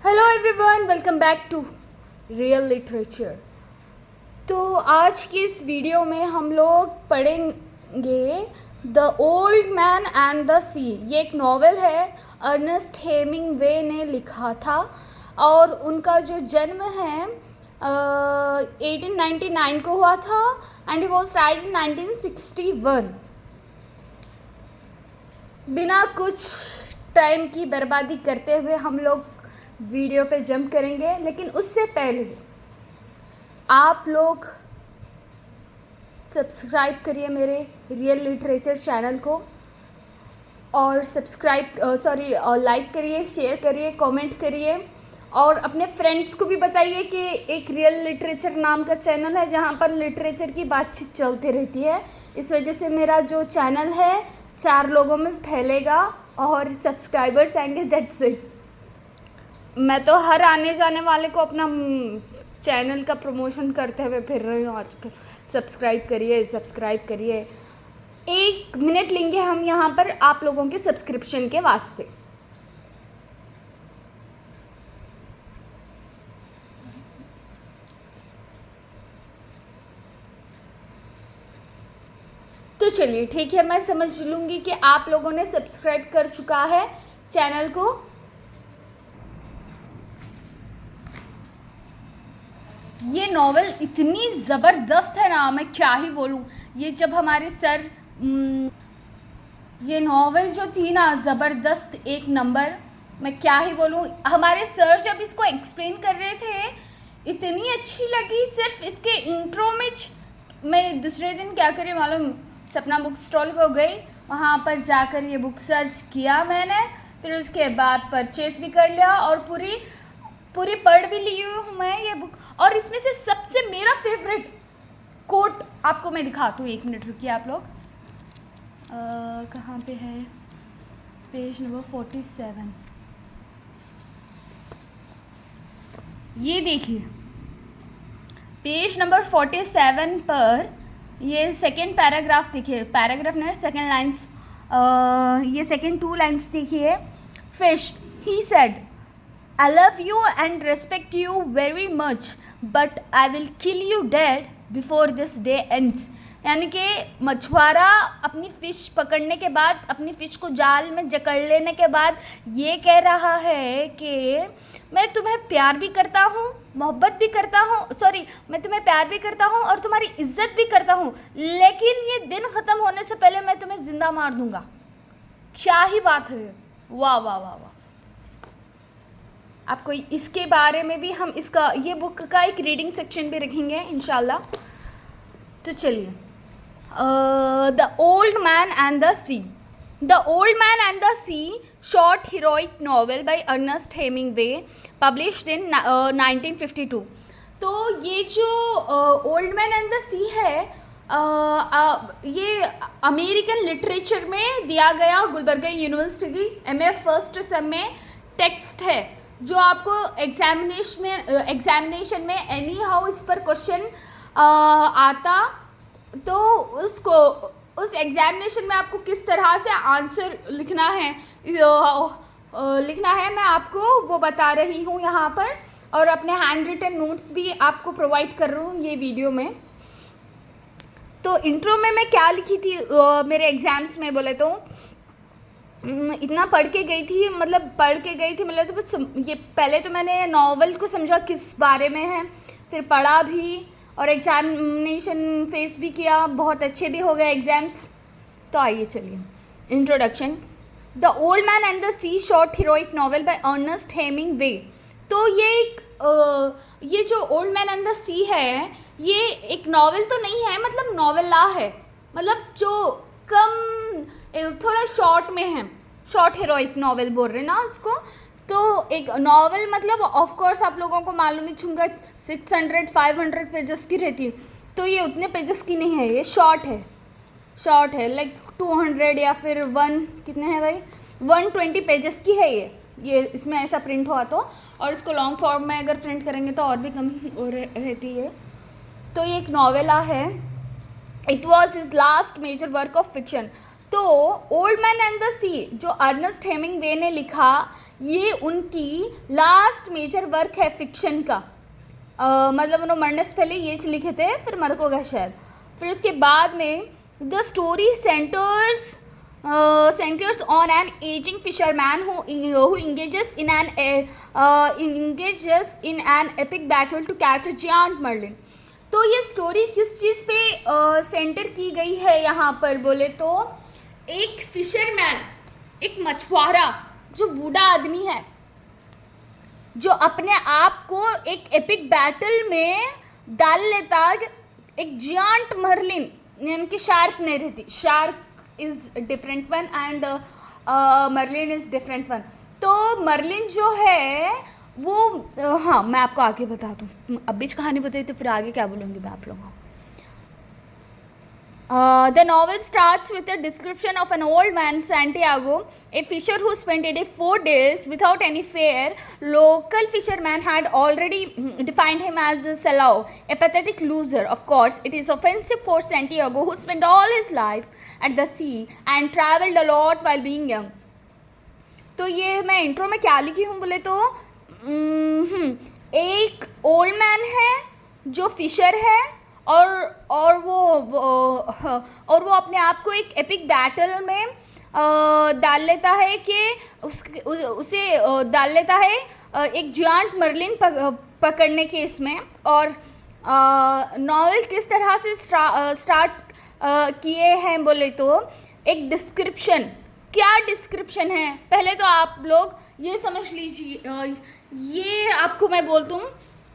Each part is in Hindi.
Hello everyone, welcome back to real literature. तो आज की इस वीडियो में हम लोग पढ़ेंगे the old man and the sea. ये एक नॉवेल है, अर्नेस्ट हेमिंग्वे ने लिखा था और उनका जो जन्म है 1899 को हुआ था and he was died in 1961। बिना कुछ टाइम की बर्बादी करते हुए हम लोग वीडियो पे जंप करेंगे, लेकिन उससे पहले आप लोग सब्सक्राइब करिए मेरे रियल लिटरेचर चैनल को और लाइक करिए, शेयर करिए, कमेंट करिए और अपने फ्रेंड्स को भी बताइए कि एक रियल लिटरेचर नाम का चैनल है जहाँ पर लिटरेचर की बातचीत चलती रहती है। इस वजह से मेरा जो चैनल है 4 लोगों में फैलेगा और सब्सक्राइबर्स आएंगे, दैट्स इट। मैं तो हर आने जाने वाले को अपना चैनल का प्रमोशन करते हुए फिर रही हूँ आजकल। सब्सक्राइब करिए। 1 मिनट लेंगे हम यहाँ पर आप लोगों के सब्सक्रिप्शन के वास्ते। तो चलिए ठीक है, मैं समझ लूँगी कि आप लोगों ने सब्सक्राइब कर चुका है चैनल को। ये नॉवेल इतनी ज़बरदस्त है ना, मैं क्या ही बोलूँ। ये जब हमारे सर ये नॉवेल जो थी ना, ज़बरदस्त, एक नंबर, मैं क्या ही बोलूँ। हमारे सर जब इसको एक्सप्लेन कर रहे थे इतनी अच्छी लगी। सिर्फ इसके इंट्रो में मैं दूसरे दिन क्या करी मालूम, सपना बुक स्टॉल को गई, वहाँ पर जाकर ये बुक सर्च किया मैंने, फिर उसके बाद परचेज़ भी कर लिया और पूरी पढ़ भी ली हूँ मैं ये बुक। और इसमें से सबसे मेरा फेवरेट कोट आपको मैं दिखाती हूँ। 1 मिनट रुकिए आप लोग। कहाँ पे है? Page number 47। ये देखिए, पेज नंबर 47 पर ये सेकेंड पैराग्राफ देखिए, पैराग्राफ नहीं, सेकेंड लाइन्स, ये सेकेंड 2 लाइन्स देखिए। Fish, he said, I love you and respect you very much, but I will kill you dead before this day ends। यानी कि मछुआरा अपनी फ़िश पकड़ने के बाद, अपनी फ़िश को जाल में जकड़ लेने के बाद ये कह रहा है कि मैं तुम्हें प्यार भी करता हूँ, मोहब्बत भी करता हूँ, मैं तुम्हें प्यार भी करता हूँ और तुम्हारी इज्जत भी करता हूँ, लेकिन ये दिन ख़त्म होने से पहले मैं तुम्हें ज़िंदा मार दूँगा। क्या ही बात है, वाह वाह वाह वाह। आपको इसके बारे में भी हम ये बुक का एक रीडिंग सेक्शन भी रखेंगे इंशाल्लाह। तो चलिए, the old man and the sea. The old man and the sea, short heroic novel by Ernest Hemingway, published in 1952। तो ये जो old man and the sea है, ये अमेरिकन लिटरेचर में दिया गया गुलबर्गा यूनिवर्सिटी की MA फर्स्ट सेम में टेक्स्ट है, जो आपको एग्जामिनेशन में एनी हाउ इस पर क्वेश्चन आता, तो उस एग्जामिनेशन में आपको किस तरह से आंसर लिखना है मैं आपको वो बता रही हूँ यहाँ पर, और अपने हैंड रिटन नोट्स भी आपको प्रोवाइड कर रही हूँ ये वीडियो में। तो इंट्रो में मैं क्या लिखी थी मेरे एग्ज़ाम्स में बोले तो, इतना पढ़ के गई थी मतलब तो बस ये पहले तो मैंने नॉवेल को समझा किस बारे में है, फिर पढ़ा भी और एग्जामिनेशन फेस भी किया, बहुत अच्छे भी हो गए एग्ज़ाम्स। तो आइए चलिए, introduction. The old man and the sea, short heroic novel by Ernest Hemingway. तो ये जो old man and the sea है, ये एक नॉवेल तो नहीं है, मतलब नॉवेला है, मतलब जो कम थोड़ा शॉर्ट में है, शॉर्ट हीरोइक नॉवेल बोल रहे हैं ना उसको। तो एक नॉवेल मतलब ऑफ कोर्स आप लोगों को मालूम ही होगा 600-500 पेजेस की रहती है, तो ये उतने पेजेस की नहीं है, ये शॉर्ट है लाइक 200 या फिर 120 पेजेस की है ये इसमें ऐसा प्रिंट हुआ तो। और इसको लॉन्ग फॉर्म में अगर प्रिंट करेंगे तो और भी कम रहती है। तो ये एक नॉवेला है। It was his last major work of fiction. तो old man and the sea जो अर्नेस्ट हेमिंग्वे ने लिखा, ये उनकी लास्ट मेजर वर्क है फिक्शन का। मतलब उन्होंने मरने से पहले ये लिखे थे, फिर मर को गए शायद। फिर उसके बाद में the story centres on an aging fisherman who engages in an epic battle to catch a giant marlin। तो ये स्टोरी किस चीज़ पे सेंटर की गई है यहाँ पर बोले तो, एक फिशरमैन, एक मछुआरा जो बूढ़ा आदमी है, जो अपने आप को एक एपिक बैटल में डाल लेता, एक जियांट मर्लिन यानी कि शार्क नहीं रहती, shark is different one and marlin is different one. तो मर्लिन जो है वो हाँ मैं आपको आगे बता दूँ, अब बीच कहानी बताई तो फिर आगे क्या बोलूँगी मैं आप लोगों को। The novel starts with a description of an old man, Santiago, a fisher who spent 84 days without any fare. Local fishermen had already defined him as a sellout, a pathetic loser. Of course, it is offensive for Santiago, who spent all his life at the sea and traveled a lot while being young. तो ये मैं इंट्रो में क्या लिखी हूँ बोले तो, एक ओल्ड मैन है जो फिशर है और वो अपने आप को एक एपिक बैटल में डाल लेता है कि उसे डाल लेता है एक जियांट मर्लिन पकड़ने के इसमें। और नॉवेल किस तरह से स्टार्ट किए हैं बोले तो, एक डिस्क्रिप्शन। क्या डिस्क्रिप्शन है, पहले तो आप लोग ये समझ लीजिए, ये आपको मैं बोल दूँ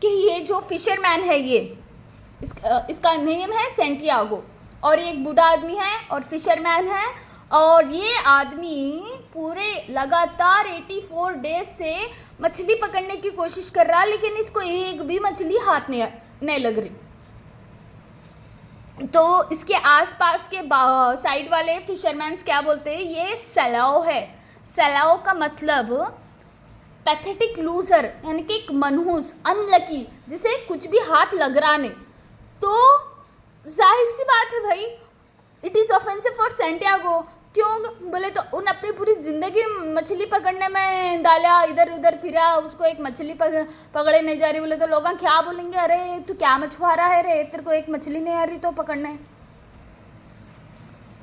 कि ये जो फिशरमैन है, ये इसका नेम है सेंटियागो, और एक बूढ़ा आदमी है और फिशरमैन है, और ये आदमी पूरे लगातार 84 डेज से मछली पकड़ने की कोशिश कर रहा है, लेकिन इसको एक भी मछली हाथ नहीं लग रही। तो इसके आसपास के साइड वाले फिशरमैन्स क्या बोलते हैं, ये सेलाओ है। सेलाओ का मतलब पैथेटिक लूजर, यानी कि एक मनहूस, अनलकी, जिसे कुछ भी हाथ लग रहा नहीं। तो जाहिर सी बात है भाई, it is offensive for Santiago. क्यों बोले तो उन अपनी पूरी ज़िंदगी मछली पकड़ने में डाला, इधर उधर फिरा, उसको एक मछली पकड़े नहीं जा रही बोले तो लोग क्या बोलेंगे, अरे तू क्या मछुआरा है रे, तेरे को एक मछली नहीं आ रही तो पकड़ने।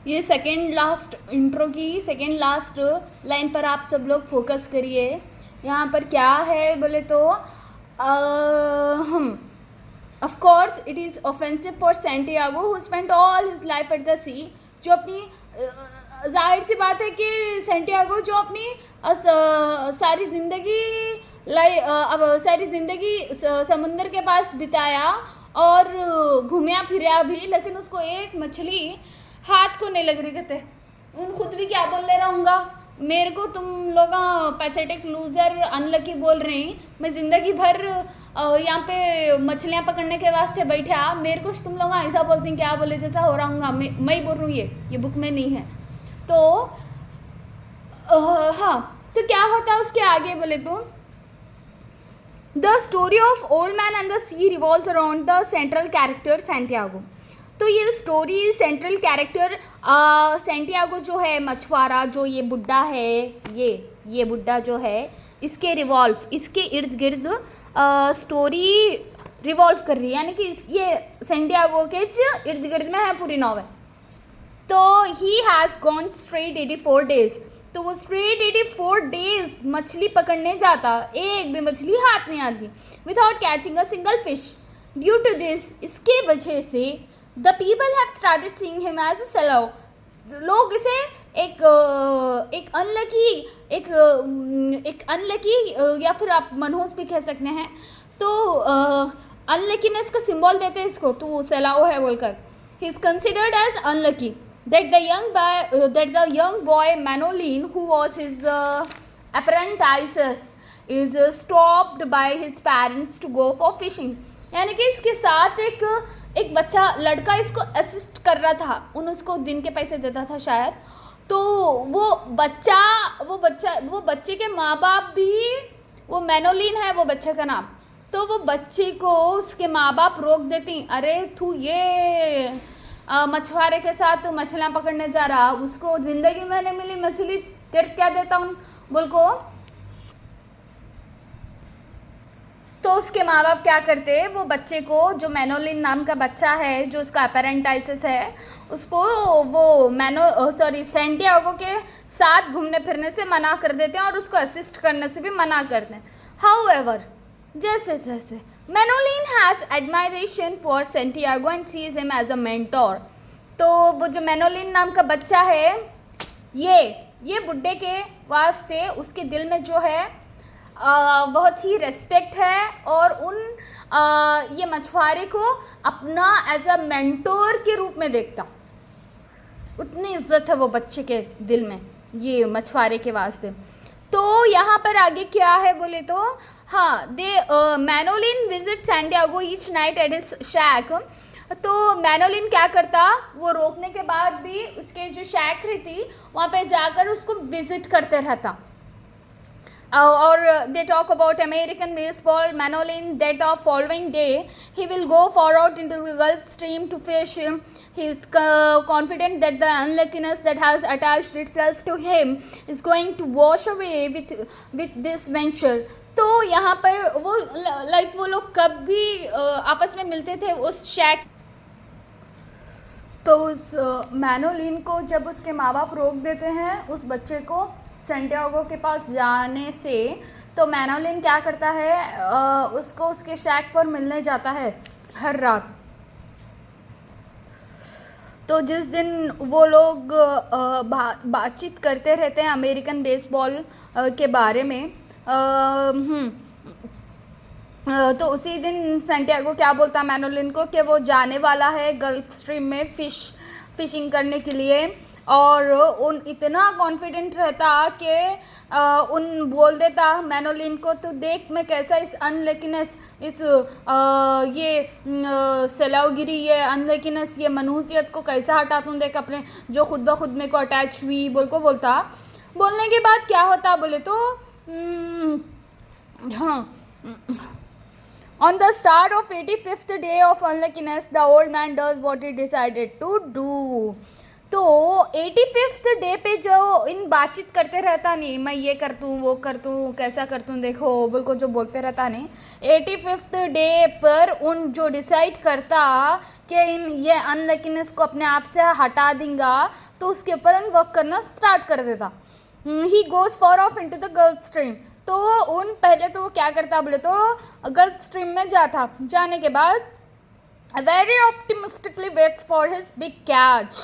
ये सेकेंड लास्ट इंट्रो की सेकेंड लास्ट लाइन पर आप सब लोग फोकस करिए। यहाँ पर क्या है बोले तो, of course it is offensive for Santiago who spent all his life at the sea. जो अपनी जाहिर सी बात है कि सेंटियागो जो अपनी सारी ज़िंदगी समुंदर के पास बिताया और घूमया फिरया भी, लेकिन उसको एक मछली हाथ को नहीं लग रही। कहते उन खुद भी क्या बोल ले रहा हूँगा, मेरे को तुम लोग पैथेटिक लूज़र अनलकी बोल रही, मैं ज़िंदगी भर यहाँ पे मछलियाँ पकड़ने के वास्ते बैठा, मेरे को तुम लोग ऐसा बोलते हैं, क्या बोले जैसा हो रहा हूँ मैं ही बोल रही हूँ, ये बुक में नहीं है। तो हाँ, तो क्या होता है उसके आगे बोले तो, the story of old man and the sea revolves around the central character Santiago. तो ये स्टोरी सेंट्रल कैरेक्टर सेंटियागो जो है मछुआरा, जो ये बुड्ढा है, ये बुड्ढा जो है, इसके इर्द गिर्द स्टोरी रिवॉल्व कर रही है, यानी कि ये सेंटियागो के इर्द गिर्द में है पूरी नॉवेल। तो he has gone straight 84 days. तो वो स्ट्रेट 84 डेज मछली पकड़ने जाता, एक भी मछली हाथ नहीं आती, without catching a single fish. Due to this, इसके वजह से the people have started seeing him as a salao. लोग इसे एक अनलकी या फिर आप मनहूस भी कह सकते हैं। तो अनलकीनेस का सिंबल देते हैं इसको, तो सेलाओ है बोलकर। He is considered as unlucky that the young boy Manolin, who was his apprentice, is stopped by his parents to go for fishing। यानी कि इसके साथ एक बच्चा लड़का इसको असिस्ट कर रहा था, उसको दिन के पैसे देता था शायद। तो वो बच्चे के माँ बाप भी, वो मैनोलिन है वो बच्चे का नाम, तो वो बच्चे को उसके माँ बाप रोक देती, अरे तू ये मछुआरे के साथ मछलियाँ पकड़ने जा रहा, उसको ज़िंदगी में नहीं मिली मछली, तेरे क्या देता हूँ बोल को। तो उसके माँ बाप क्या करते हैं, वो बच्चे को, जो मैनोलिन नाम का बच्चा है, जो उसका अपेरेंटाइसिस है, उसको वो सेंटियागो के साथ घूमने फिरने से मना कर देते हैं और उसको असिस्ट करने से भी मना करते हैं। हाउएवर, जैसे जैसे Manolin has admiration for Santiago and sees him as a mentor. तो वो जो मैनोलिन नाम का बच्चा है, ये बुड्ढे के वास्ते उसके दिल में जो है बहुत ही रेस्पेक्ट है और ये मछुआरे को अपना एज अ मेंटोर के रूप में देखता। उतनी इज्जत है वो बच्चे के दिल में ये मछुआरे के वास्ते। तो यहाँ पर आगे क्या है बोले तो, हाँ, Manolin visit Santiago each night at his shack. तो मैनोलिन क्या करता, वो रोकने के बाद भी उसके जो शैक रहती वहाँ पे जाकर उसको विजिट करते रहता। Or they talk about American baseball. Manolin, that the following day he will go far out into the Gulf Stream to fish. He is confident that the unluckiness that has attached itself to him is going to wash away with this venture. तो यहाँ पर वो वो लोग कब भी आपस में मिलते थे उस शैक। तो उस मैनोलिन को जब उसके माँ बाप रोक देते हैं उस बच्चे को सेंटियागो के पास जाने से, तो मैनोलिन क्या करता है, उसको उसके शैक पर मिलने जाता है हर रात। तो जिस दिन वो लोग बातचीत करते रहते हैं अमेरिकन बेसबॉल के बारे में, तो उसी दिन सेंटियागो क्या बोलता है मैनोलिन को कि वो जाने वाला है गल्फ स्ट्रीम में फिशिंग करने के लिए। और उन इतना कॉन्फिडेंट रहता कि उन बोल देता मैनोलिन को, तो देख मैं कैसा इस अनलकीनेस, इस सलावगिरी, ये अनलकीनेस, ये मनहूसियत को कैसा हटाता हूँ, देख अपने जो खुद ब खुद मेरे को अटैच हुई बोलता। बोलने के बाद क्या होता बोले तो, हाँ, on the start of 85th day of unluckiness the old man does what he decided to do। तो 85th डे पे जो इन बातचीत करते रहता नहीं, मैं ये कर दूँ वो कर दूँ कैसा कर दूँ देखो बिल्कुल जो बोलते रहता नहीं, 85th डे पर उन जो डिसाइड करता कि इन ये अनलकीनेस को अपने आप से हटा देंगा, तो उसके ऊपर उन वर्क करना स्टार्ट कर देता। He goes for of into the gulf stream. तो उन पहले तो वो क्या करता बोले तो गल्फ स्ट्रीम में जाता, जाने के बाद very optimistically waits for his big catch.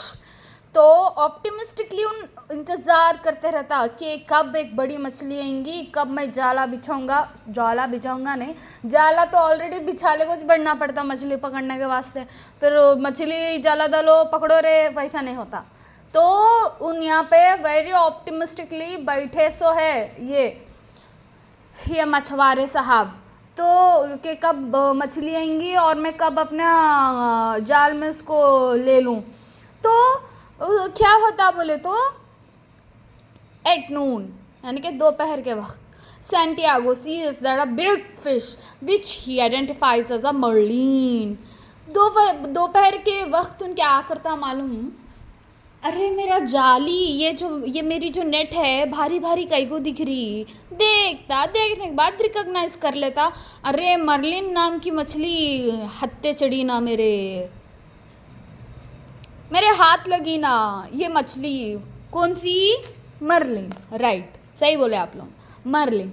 तो ऑप्टिमिस्टिकली उन इंतज़ार करते रहता कि कब एक बड़ी मछली आएंगी, कब मैं जाला बिछाऊंगा नहीं, जाला तो ऑलरेडी बिछाले कुछ बढ़ना पड़ता मछली पकड़ने के वास्ते, फिर मछली जाला डालो पकड़ो रे, वैसा नहीं होता। तो उन यहाँ पे वेरी ऑप्टिमिस्टिकली बैठे सो है ये मछुआरे साहब, तो कि कब मछली आएंगी और मैं कब अपना जाल में उसको ले लूँ। तो क्या होता बोले तो एट नून यानी कि दोपहर के वक्त Santiago sees that a big fish which he identifies as a marlin. दोपहर के वक्त उन क्या करता मालूम, अरे मेरा जाली, ये मेरी जो नेट है भारी भारी कई को दिख रही, देखने के बाद रिकॉग्नाइज कर लेता, अरे मर्लिन नाम की मछली हत्ते चढ़ी ना मेरे हाथ लगी ना, ये मछली कौन सी, मर्लिन, राइट, सही बोले आप लोग, मर्लिन।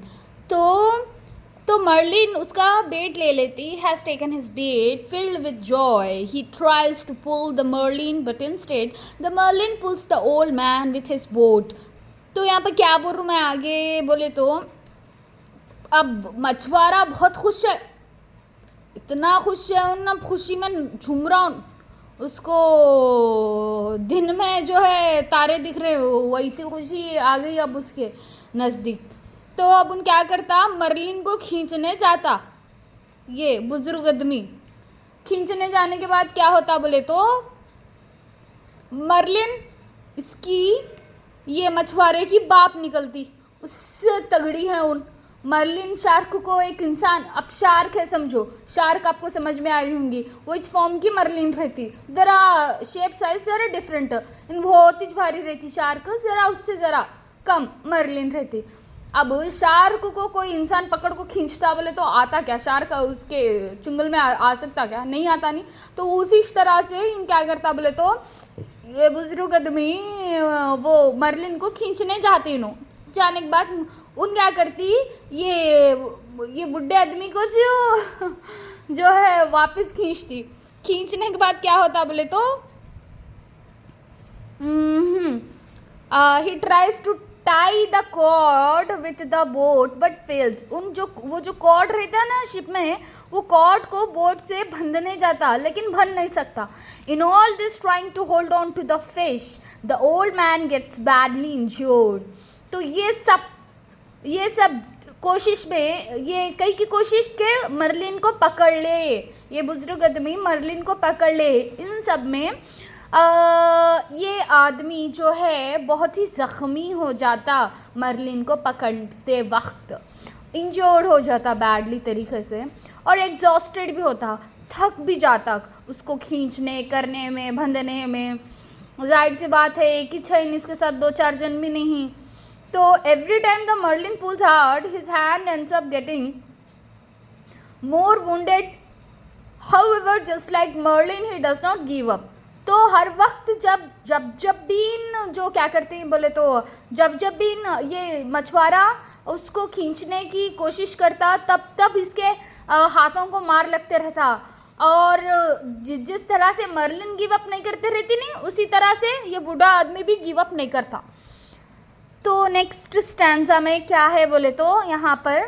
तो मर्लिन उसका बेट ले लेती, has taken his bait filled with joy, he tries to pull the marlin but instead the marlin pulls the old man with his boat. तो यहाँ पर क्या बोल रहा हूँ मैं आगे बोले तो, अब मछुआरा बहुत खुश है, इतना खुश है उन, अब खुशी में झूम रहा हूँ, उसको दिन में जो है तारे दिख रहे, वैसी खुशी आ गई अब उसके नज़दीक। तो अब उन क्या करता, मर्लिन को खींचने जाता, ये बुजुर्ग आदमी खींचने जाने के बाद क्या होता बोले तो, मर्लिन इसकी ये मछुआरे की बाप निकलती, उससे तगड़ी है उन, मर्लिन शार्क को एक इंसान, अब शार्क है समझो, शार्क आपको समझ में आ रही होंगी, विच फॉर्म की मर्लिन रहती, ज़रा शेप साइज ज़रा डिफरेंट, इन बहुत ही भारी रहती शार्क, ज़रा उससे ज़रा कम मर्लिन रहती। अब शार्क को कोई इंसान पकड़ को खींचता बोले तो आता क्या, शार्क उसके चुंगल में आ सकता क्या, नहीं आता नहीं। तो उसी तरह से इन क्या करता बोले तो ये बुजुर्ग आदमी वो मर्लिन को खींचने जाती, नो जाने के बाद उन क्या करती, ये बुढ़े आदमी को जो है वापस खींचती। खींचने के बाद क्या होता बोले तो he tries to tie the cord with the boat but fails. वो जो कॉर्ड रहता है ना शिप में, वो कॉर्ड को बोट से बंधने जाता लेकिन बंध नहीं सकता। In all this trying to hold on to the fish the old man gets badly injured. तो ये सब कोशिश में, ये कई की कोशिश के मर्लिन को पकड़ ले, ये बुजुर्ग आदमी मर्लिन को पकड़ ले, इन सब में ये आदमी जो है बहुत ही ज़ख्मी हो जाता, मर्लिन को पकड़ते वक्त इंजर्ड हो जाता बैडली तरीके से, और एग्जॉस्टेड भी होता, थक भी जाता उसको खींचने करने में, बंधने में। जाहिर सी बात है एक ही छैन, इसके साथ 2-4 जन भी नहीं। तो every time the marlin pulls hard his hand ends up getting more wounded, however just like marlin he does not give up. तो हर वक्त जब भी इन जो क्या करते हैं बोले तो जब भी इन ये मछुआरा उसको खींचने की कोशिश करता, तब इसके हाथों को मार लगते रहता, और जिस तरह से मर्लिन गिव अप नहीं करते रहती नहीं, उसी तरह से ये बूढ़ा आदमी भी गिव अप नहीं करता। तो नेक्स्ट स्टैंजा में क्या है बोले तो यहाँ पर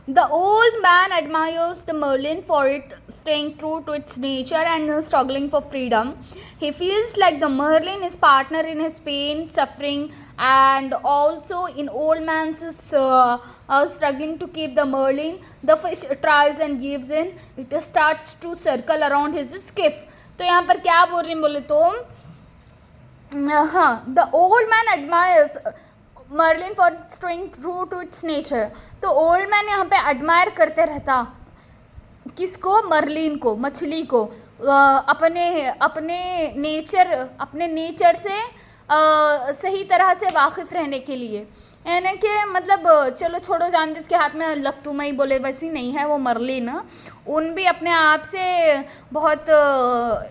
the old man admires the merlin for it staying true to its nature and struggling for freedom. He feels like the merlin is partner in his pain, suffering, and also in old man's struggling to keep the merlin. The fish tries and gives in. It starts to circle around his skiff. तो यहाँ पर क्या बोल रही हैं बोले तो हाँ, the old man admires marlin for staying true to its nature. तो ओल्ड मैन यहाँ पे एडमायर करते रहता, किसको, मर्लिन को, मछली को, अपने नेचर से सही तरह से वाकिफ़ रहने के लिए। यानी कि मतलब चलो छोड़ो जानते इसके हाथ में लख्तुमई बोले वैसी नहीं है वो मर्लिन, उन भी अपने आप से बहुत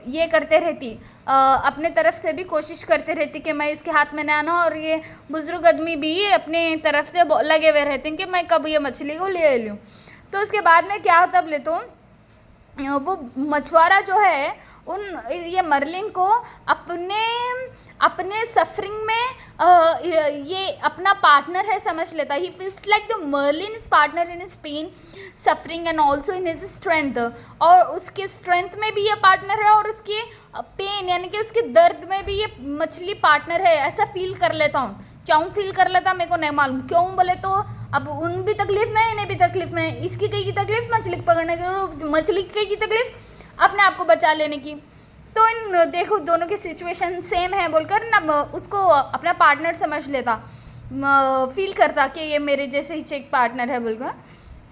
ये करते रहती, अपने तरफ से भी कोशिश करते रहती कि मैं इसके हाथ में ना आना, और ये बुजुर्ग आदमी भी अपने तरफ से लगे हुए रहते हैं कि मैं कब ये मछली को ले लूँ। तो उसके बाद में क्या होता बोले तो वो मछुआरा जो है ये मर्लिन को अपने सफरिंग में ये अपना पार्टनर है समझ लेता। He feels like the marlin is partner in his pain, suffering and also in his strength. और उसके स्ट्रेंथ में भी ये पार्टनर है और उसके पेन यानी कि उसके दर्द में भी ये मछली पार्टनर है, ऐसा फील कर लेता हूँ। क्यों फील कर लेता मेरे को नहीं मालूम, क्यों बोले तो अब उन भी तकलीफ में है, इन्हें भी तकलीफ में है। इसकी कई की तकलीफ मछली को पकड़ने की, मछली की कई की तकलीफ अपने आप को बचा लेने की। तो इन देखो दोनों की सिचुएशन सेम है बोलकर ना उसको अपना पार्टनर समझ लेता, फील करता कि ये मेरे जैसे ही चेक पार्टनर है बोलकर।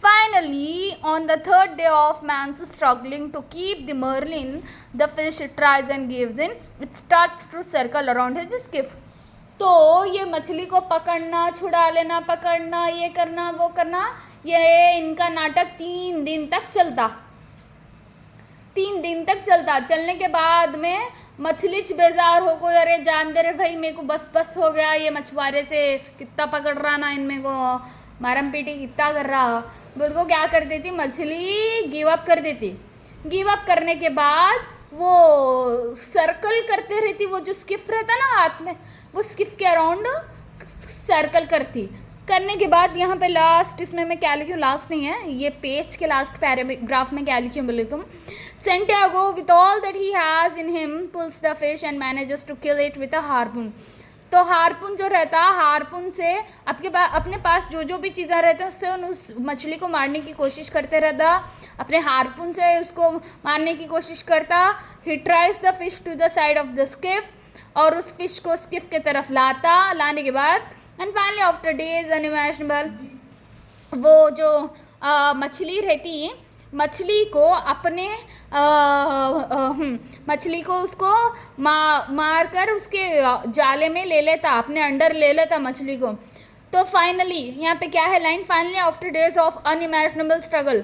Finally on the third day of man's struggling to keep the marlin the fish tries and gives in, it starts to circle around his skiff. तो ये मछली को पकड़ना, छुड़ा लेना, पकड़ना, ये करना वो करना, ये इनका नाटक 3 दिन तक चलता। 3 दिन तक चलता। चलने के बाद में मछली बेजार हो गई, अरे जान दे रे भाई मेरे को बस हो गया, ये मछुआरे से कितना पकड़ रहा ना, इनमें को मारम पीटी कितना कर रहा, बोल को क्या कर देती मछली, गिव अप कर देती। गिव अप करने के बाद वो सर्कल करते रहती, वो जो स्किफ रहता ना हाथ में, वो स्किफ के अराउंड सर्कल करती। करने के बाद यहाँ पे लास्ट, इसमें मैं क्या लिखी हूँ, लास्ट नहीं है ये पेज के लास्ट पैराग्राफ में क्या लिखी हूँ बोले तुम, Santiago with all that he has in him pulls the fish and manages to kill it with a harpoon. तो हार्पून जो रहता, हार्पून से अपने पास जो भी चीज़ें रहते हैं उससे उस मछली को मारने की कोशिश करते रहता, अपने हार्पून से उसको मारने की कोशिश करता। He tries the fish to the side of the skiff और उस फिश को स्किफ की तरफ लाने के बाद and finally after days unimaginable वो जो मछली रहती है, मछली को अपने मछली को उसको मार कर उसके जाले में ले लेता, अपने अंडर ले लेता मछली को। तो फाइनली यहाँ पे क्या है line, finally after days of unimaginable struggle.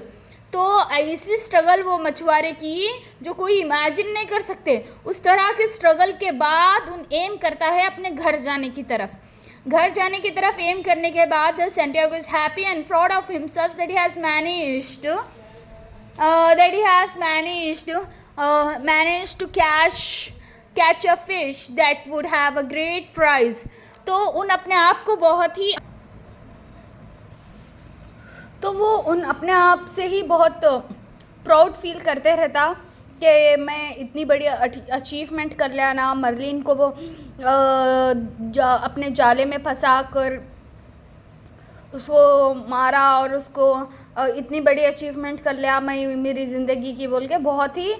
तो ऐसी स्ट्रगल वो मछुआरे की जो कोई इमेजिन नहीं कर सकते, उस तरह के स्ट्रगल के बाद उन एम करता है अपने घर जाने की तरफ। घर जाने की तरफ एम करने के बाद Santiago is happy and proud of himself that he has managed to catch a fish that would have a great prize। तो उन अपने आप को बहुत ही तो वो उन अपने आप से ही बहुत प्राउड फील करते रहता कि मैं इतनी बड़ी अचीवमेंट कर लिया ना। मर्लिन को वो अपने जाले में फंसा कर उसको मारा और उसको इतनी बड़ी अचीवमेंट कर लिया मैं मेरी ज़िंदगी की बोल के बहुत ही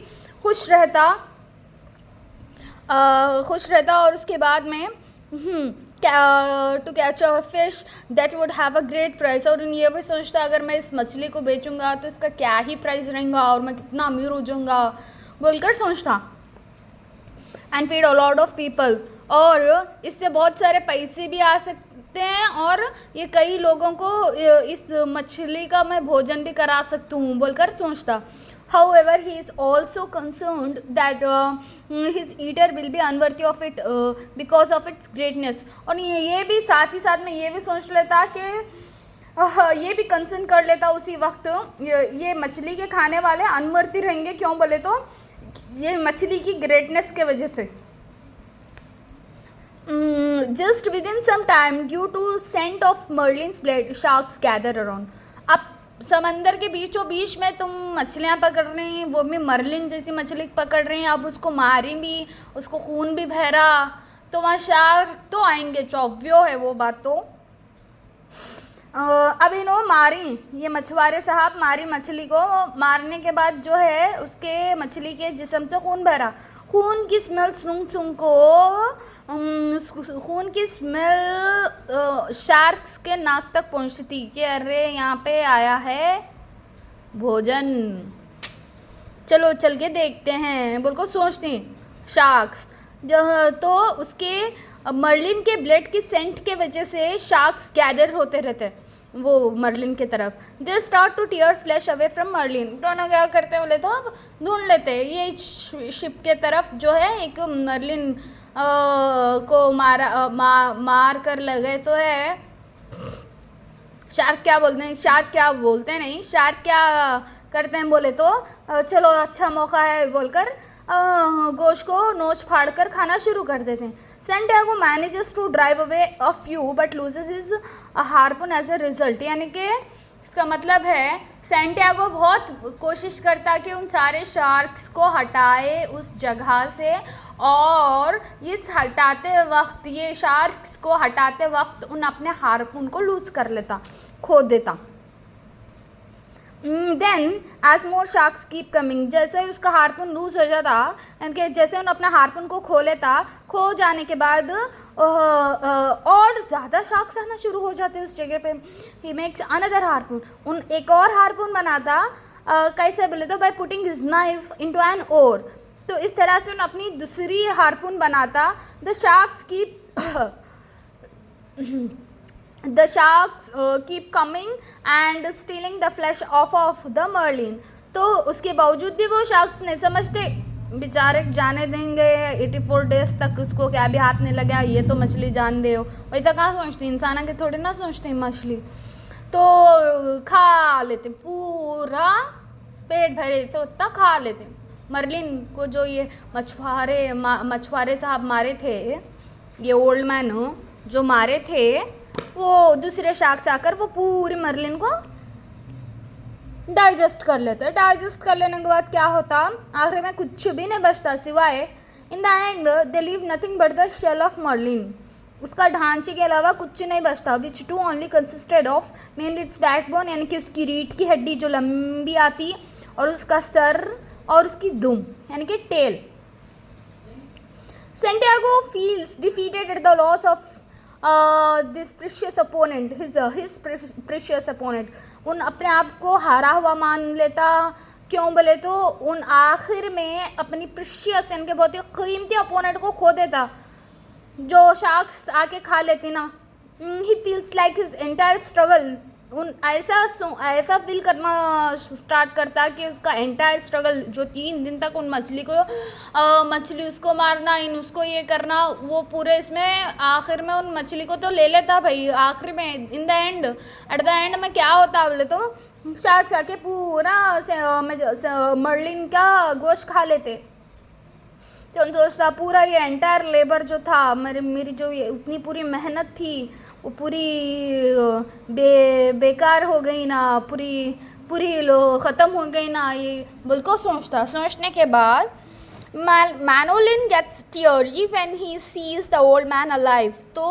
खुश रहता और उसके बाद में to catch a fish that would have a great price. और ये भी सोचता अगर मैं इस मछली को बेचूंगा तो इसका क्या ही प्राइस रहेगा और मैं कितना अमीर हो जाऊंगा बोलकर सोचता। And feed a lot of people, और इससे बहुत सारे पैसे भी आ सकते हैं और ये कई लोगों को इस मछली का मैं भोजन भी करा सकती हूँ बोलकर सोचता। However, he is also concerned that his eater will be unworthy of it because of its greatness। और ये भी साथ ही साथ में ये भी सोच लेता कि ये भी कंसर्न कर लेता उसी वक्त ये मछली के खाने वाले अनवर्ती रहेंगे। क्यों बोले तो ये मछली की ग्रेटनेस के वजह से। Just within some time, due to scent of Merlin's blood, sharks gather around। अब समंदर के बीचों बीच में तुम मछलियाँ पकड़ रही हैं, वो भी मर्लिन जैसी मछली पकड़ रही हैं, अब उसको मारी भी, उसको खून भी बह रहा, तो वहाँ शार्क तो आएंगे, चौव्यो है वो बात। तो अब इन्हों मारी, ये मछुआरे साहब मारी मछली को, मारने के बाद जो है उसके मछली के जिस्म से खून बह रहा। खून की स्मेल सूंघ को खून की स्मेल शार्क्स के नाक तक पहुंचती कि अरे यहाँ पे आया है भोजन, चलो चल के देखते हैं बोल को सोचती शार्क्स। तो उसके मर्लिन के ब्लड की सेंट के वजह से शार्क्स गैदर होते रहते वो मर्लिन की तरफ। They start to tear flesh away from marlin. दोनों क्या करते बोले तो अब ढूंढ लेते ये शिप के तरफ जो है एक मर्लिन को मार कर लगे तो है। शार्क क्या बोलते हैं, शार्क क्या करते हैं बोले तो चलो अच्छा मौका है बोलकर गोश्त को नोच फाड़ कर खाना शुरू कर देते हैं। Santiago manages to drive away a few but loses his harpoon as a result. यानी कि इसका मतलब है सैंटियागो बहुत कोशिश करता कि उन सारे शार्क्स को हटाए उस जगह से, और इस हटाते वक्त ये शार्क्स को हटाते वक्त उन अपने हार्पून को लूज कर लेता, खो देता। देन एज मोर शार्क्स कीप कमिंग, जैसे ही उसका हार्पून लूज हो जाता यानी कि जैसे उन अपना हार्पून को खो लेता, खो जाने के बाद और ज़्यादा शार्क्स आना शुरू हो जाते उस जगह पे। ही मेक्स अनदर हार्पून, उन एक और हार्पून बनाता। कैसे बोले तो by putting his knife into an oar. तो इस तरह से उन अपनी दूसरी हार्पून बनाता। The sharks keep coming and stealing the flesh of the marlin. तो उसके बावजूद भी वो शार्क्स नहीं समझते बेचारे जाने देंगे 84 डेज तक, उसको क्या भी हाथ नहीं लगा, ये तो मछली जान दे हो। वैसा कहाँ सोचती, इंसान के थोड़े ना सोचते मछली। तो खा लेते पूरा पेट भरे से उतना खा लेते। मर्लिन को जो ये मछुआरे साहब मारे थे, ये ओल्ड मैन जो मारे थे, वो दूसरे शार्क्स आकर वो पूरी मर्लिन को डाइजेस्ट कर लेते। डाइजेस्ट कर लेने के बाद क्या होता, आखिर में कुछ भी नहीं बचता सिवाय in the end they leave nothing but the shell of marlin. उसका ढांचे के अलावा कुछ नहीं बचता। Which too only consisted of mainly its backbone, यानी कि उसकी रीढ़ की हड्डी जो लंबी आती, और उसका सर और उसकी दुम यानी कि tell. Santiago feels defeated at the loss of this precious opponent, his precious opponent. उन अपने आप को हारा हुआ मान लेता. क्यों बोले तो उन आखिर में अपनी प्रीशियस यानी कि बहुत ही कीमती अपोनेंट को खो देता जो शार्क्स आके खा लेती ना. ही feels like his entire struggle. उन ऐसा फील करना स्टार्ट करता कि उसका एंटायर स्ट्रगल जो 3 दिन तक उन मछली उसको मारना, इन उसको ये करना, वो पूरे इसमें आखिर में उन मछली को तो ले लेता भाई. आखिर में एट द एंड में क्या होता बोले तो शार्क्स आके पूरा मर्लिन का गोश्त खा लेते. तो दोस्ता पूरा ये एंटायर लेबर जो था मेरी जो ये उतनी पूरी मेहनत थी वो पूरी बेकार हो गई ना, पूरी ख़त्म हो गई ना, ये बिल्कुल सोचने के बाद Manolin gets teary when he sees the old man alive. तो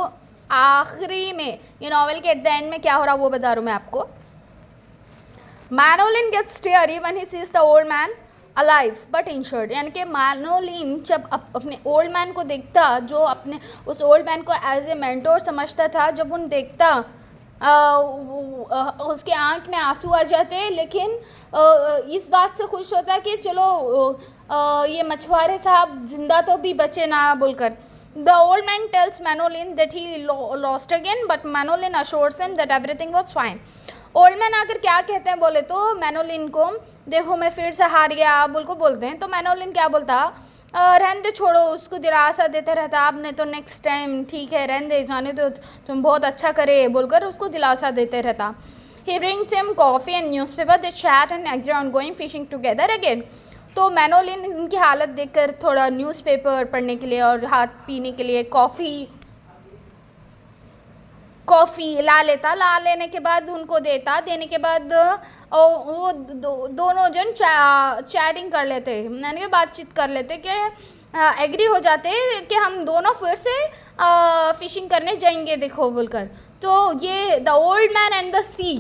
आखिरी में ये नॉवेल के एट द एंड में क्या हो रहा वो बता रहा हूँ मैं आपको. Manolin gets teary when he sees the old man alive but insured. यानी कि मैनोलिन जब अपने ओल्ड मैन को देखता, जो अपने उस ओल्ड मैन को एज ए मेंटोर समझता था, जब उन देखता उसके आंख में आंसू आ जाते. लेकिन इस बात से खुश होता कि चलो ये मछुआरे साहब जिंदा तो भी बचे ना बोलकर. The old man tells Manolin that he lost again but Manolin assures him that everything was fine. Old man आकर क्या कहते हैं बोले तो मैनोलिन को, देखो मैं फिर से हार गया बोलते हैं. तो मैनोलिन क्या बोलता, रहने दे, छोड़ो, उसको दिलासा देते रहता. आपने तो नेक्स्ट टाइम ठीक है रहने दे, जाने तो तुम बहुत अच्छा करे बोलकर उसको दिलासा देते रहता. He brings him coffee and newspaper. They chat and agree on going fishing together again. तो मैनोलिन उनकी हालत देखकर थोड़ा न्यूज़पेपर पढ़ने के लिए और हाथ पीने के लिए कॉफ़ी ला लेने के बाद उनको देने के बाद वो दोनों जन चैटिंग कर लेते, यानी बातचीत कर लेते कि एग्री हो जाते कि हम दोनों फिर से फिशिंग करने जाएंगे देखो बोलकर. तो ये the old man and the sea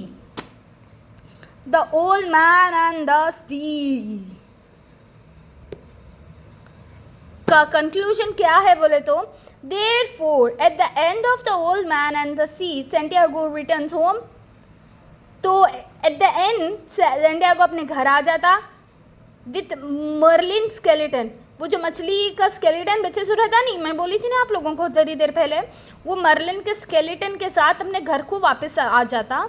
का कंक्लूजन क्या है बोले तो therefore at the end of the old man and the sea Santiago returns home. तो at the end Santiago अपने घर आ जाता with merlin skeleton. वो जो मछली का स्केलेटन बच्चे से रहता नहीं, मैं बोली थी ना आप लोगों को थोड़ी देर पहले, वो मर्लिन के स्केलेटन के साथ अपने घर को वापस आ जाता.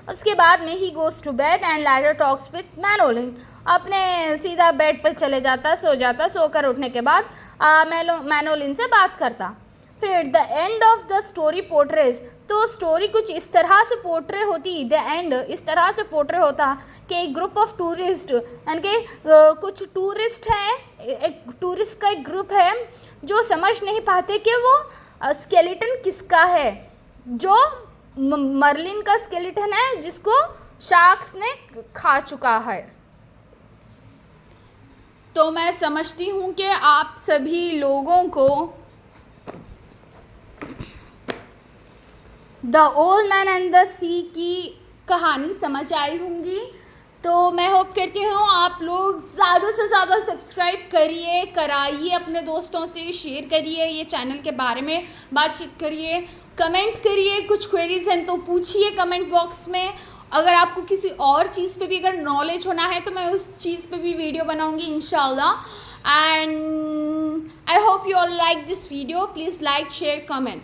उसके बाद में he goes to bed and later talks with Manolin. अपने सीधा बेड पर चले जाता, सो जाता. सोकर उठने के बाद मैनोलिन से बात करता. फिर the end of the story portrays. तो स्टोरी कुछ इस तरह से पोर्ट्रे होती, द एंड इस तरह से पोर्ट्रे होता कि एक ग्रुप ऑफ टूरिस्ट, यानी कि कुछ टूरिस्ट हैं, एक टूरिस्ट का एक ग्रुप है जो समझ नहीं पाते कि वो स्केलेटन किसका है, जो मर्लिन का स्केलेटन है जिसको शार्क्स ने खा चुका है. तो मैं समझती हूँ कि आप सभी लोगों को the old man and the sea की कहानी समझ आई होंगी. तो मैं होप करती हूँ आप लोग ज़्यादा से ज़्यादा सब्सक्राइब कराइए, अपने दोस्तों से शेयर करिए, ये चैनल के बारे में बातचीत करिए, कमेंट करिए. कुछ क्वेरीज हैं तो पूछिए कमेंट बॉक्स में. अगर आपको किसी और चीज़ पे भी अगर नॉलेज होना है तो मैं उस चीज़ पे भी वीडियो बनाऊंगी इंशाल्लाह. And I hope you all like this video. Please like, share, comment.